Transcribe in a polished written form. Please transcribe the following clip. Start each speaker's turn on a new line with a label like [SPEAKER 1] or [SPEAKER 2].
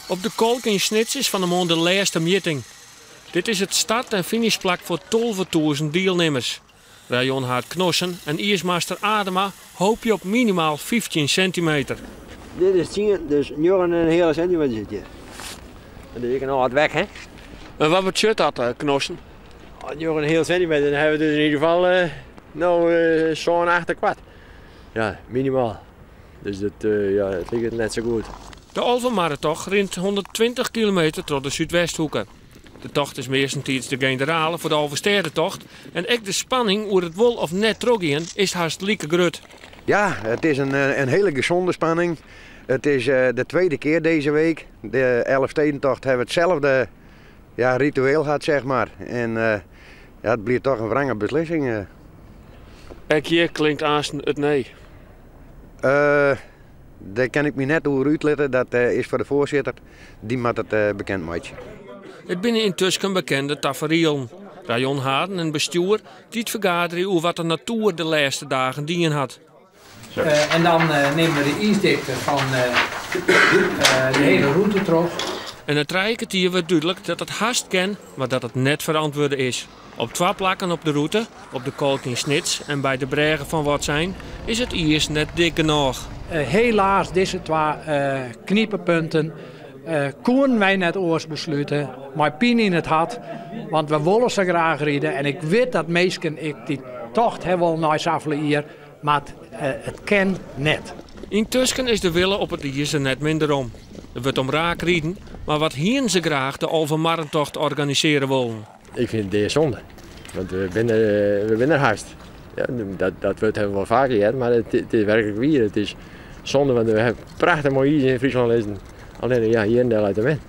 [SPEAKER 1] Op de kolk in Snits is van de maand de laatste meeting. Dit is het start- en finishplak voor 12.000 deelnemers. Rayon Hart Knossen en ijsmaster Adema hoop je op minimaal 15 centimeter.
[SPEAKER 2] Dit is 10, dus een hele centimeter zit hier. En dat is nog wat weg, hè?
[SPEAKER 1] En wat betekent dat, Knossen?
[SPEAKER 2] Een hele centimeter, dan hebben we dus in ieder geval zo'n 8 kwart. Ja, minimaal. Dus het ligt net zo goed.
[SPEAKER 1] De Alphenmaretocht rint 120 kilometer tot de Zuidwesthoeken. De tocht is meestentijds de generale voor de Alverstedentocht. En ook de spanning over het wol of net teruggaan is hartstikke groot.
[SPEAKER 3] Ja, het is een hele gezonde spanning. Het is de tweede keer deze week. De Elfstedentocht hebben hetzelfde ritueel gehad, zeg maar. En het blijft toch een wrange beslissing.
[SPEAKER 1] Ook hier klinkt aanst het nee.
[SPEAKER 3] Daar kan ik me net over uitleggen. Dat is voor de voorzitter. Die moet het bekend maken.
[SPEAKER 1] Het binnen intussen bekende tafereelen. Rayon Haren en bestuur die het vergaderen over wat de natuur de laatste dagen dienen had.
[SPEAKER 4] En dan nemen we de ijsdikte van de hele route terug.
[SPEAKER 1] En het rijketier werd duidelijk dat het haast kan, maar dat het net verantwoorden is. Op 2 plakken op de route, op de kolk in Snits en bij de bregen van wat zijn, is het ijs net dik genoeg.
[SPEAKER 4] Helaas, deze 2 kniepenpunten konden wij net oors besluiten, maar pijn in het hart, want we willen ze graag rijden. En ik weet dat meesten die tocht hebben wel naar Zafelen hier, maar het kan net.
[SPEAKER 1] Intussen is de wille op het ijs er net minder om. Er wordt om raak rijden, maar wat hier ze graag de Alphenmaretocht organiseren willen.
[SPEAKER 2] Ik vind het zonde, want we winnen haast. Ja, dat wordt hebben we wel vaker gehad, maar het is werkelijk weer. Het is zonde, want we hebben prachtig mooi ijs in Friesland lezen. Alleen hier en daar uit de wind.